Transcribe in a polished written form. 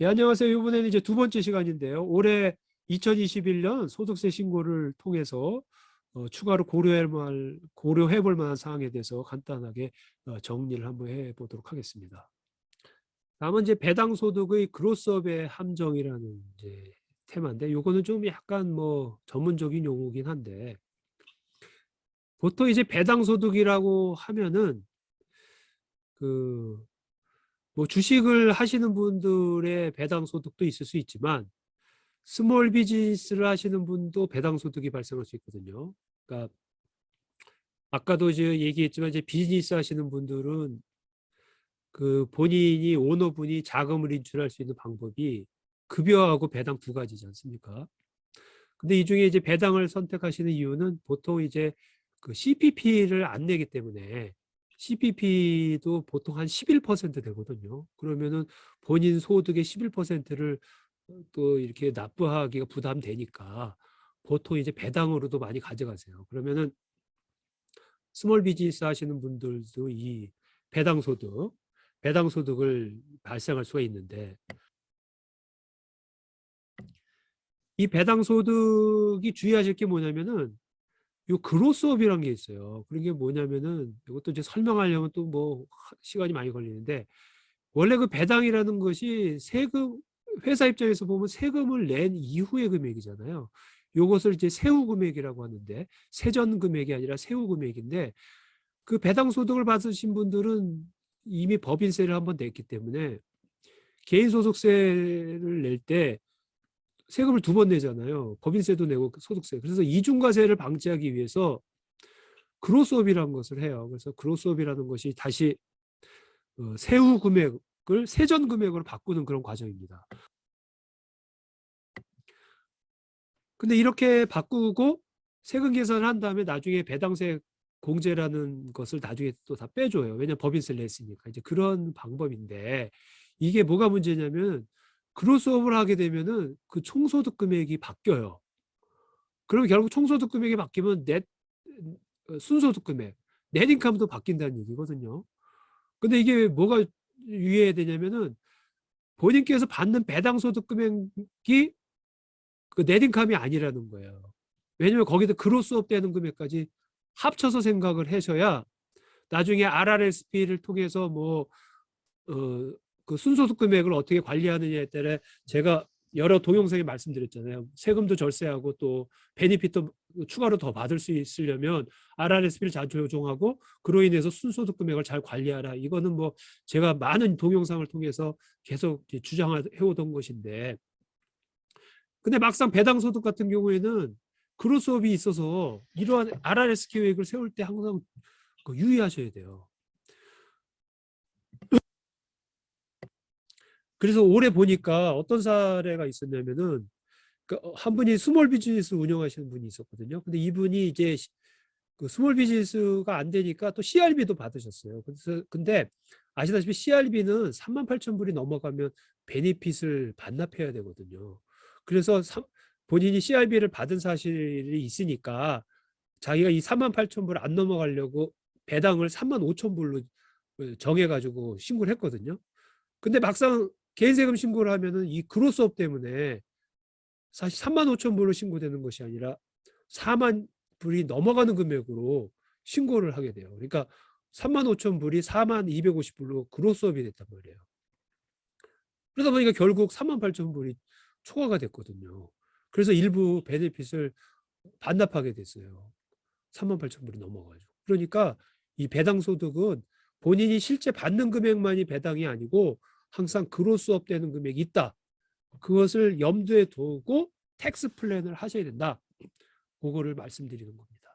예, 안녕하세요. 이번에는 이제 두 번째 시간인데요. 올해 2021년 소득세 신고를 통해서 추가로 고려해 볼 만한 사항에 대해서 간단하게 정리를 한번 해 보도록 하겠습니다. 다음은 이제 배당 소득의 그로스업의 함정이라는 이제 테마인데, 요거는 좀 약간 뭐 전문적인 용어긴 한데, 보통 이제 배당 소득이라고 하면은 그 뭐 주식을 하시는 분들의 배당 소득도 있을 수 있지만, 스몰 비즈니스를 하시는 분도 배당 소득이 발생할 수 있거든요. 그러니까 아까도 이제 얘기했지만, 이제 비즈니스 하시는 분들은 그 본인이 오너분이 자금을 인출할 수 있는 방법이 급여하고 배당 두 가지지 않습니까? 근데 이 중에 이제 배당을 선택하시는 이유는 보통 이제 그 CPP를 안 내기 때문에, CPP도 보통 한 11% 되거든요. 그러면은 본인 소득의 11%를 또 이렇게 납부하기가 부담되니까 보통 이제 배당으로도 많이 가져가세요. 그러면은 스몰 비즈니스 하시는 분들도 이 배당 소득을 발생할 수가 있는데, 이 배당 소득이 주의하실 게 뭐냐면은 요 그로스업이라는 게 있어요. 그런 게 뭐냐면은, 이것도 이제 설명하려면 또 뭐 시간이 많이 걸리는데, 원래 그 배당이라는 것이 회사 입장에서 보면 세금을 낸 이후의 금액이잖아요. 요것을 이제 세후 금액이라고 하는데, 세전 금액이 아니라 세후 금액인데, 그 배당 소득을 받으신 분들은 이미 법인세를 한번 냈기 때문에 개인소득세를 낼 때 세금을 두 번 내잖아요. 법인세도 내고 소득세. 그래서 이중과세를 방지하기 위해서 그로스업이라는 것을 해요. 그래서 그로스업이라는 것이 다시 세후 금액을 세전 금액으로 바꾸는 그런 과정입니다. 근데 이렇게 바꾸고 세금 계산을 한 다음에 나중에 배당세 공제라는 것을 나중에 또 다 빼줘요. 왜냐하면 법인세를 냈으니까. 이제 그런 방법인데, 이게 뭐가 문제냐면, 그로스업을 하게 되면은 그 총소득 금액이 바뀌어요. 그러면 결국 총소득 금액이 바뀌면 순소득 금액, 넷인컴도 바뀐다는 얘기거든요. 근데 이게 뭐가 유의해야 되냐면은, 본인께서 받는 배당 소득 금액이 그 넷인컴이 아니라는 거예요. 왜냐면 거기다 그로스업 되는 금액까지 합쳐서 생각을 하셔야 나중에 RRSP를 통해서 그 순소득 금액을 어떻게 관리하느냐에 따라, 제가 여러 동영상에 말씀드렸잖아요. 세금도 절세하고 또 베니핏도 추가로 더 받을 수 있으려면 RRSP를 잘 조정하고, 그로 인해서 순소득 금액을 잘 관리하라. 이거는 뭐 제가 많은 동영상을 통해서 계속 주장해 오던 것인데, 근데 막상 배당 소득 같은 경우에는 그로스업이 있어서 이러한 RRS 계획을 세울 때 항상 유의하셔야 돼요. 그래서 올해 보니까 어떤 사례가 있었냐면은, 한 분이 스몰 비즈니스 운영하시는 분이 있었거든요. 근데 이분이 이제 그 스몰 비즈니스가 안 되니까 또 CRB도 받으셨어요. 그래서 근데 아시다시피 CRB는 38,000불이 넘어가면 베니핏을 반납해야 되거든요. 그래서 본인이 CRB를 받은 사실이 있으니까 자기가 이 38,000불 안 넘어가려고 배당을 35,000불로 정해가지고 신고를 했거든요. 근데 막상 개인세금 신고를 하면은 이 그로스업 때문에 사실 35,000불로 신고되는 것이 아니라 4만 불이 넘어가는 금액으로 신고를 하게 돼요. 그러니까 35,000불이 42,250불로 그로스업이 됐단 말이에요. 그러다 보니까 결국 38,000불이 초과가 됐거든요. 그래서 일부 베네핏을 반납하게 됐어요. 38,000불이 넘어가지고. 그러니까 이 배당 소득은 본인이 실제 받는 금액만이 배당이 아니고 항상 그로스업 되는 금액이 있다. 그것을 염두에 두고 텍스 플랜을 하셔야 된다. 그거를 말씀드리는 겁니다.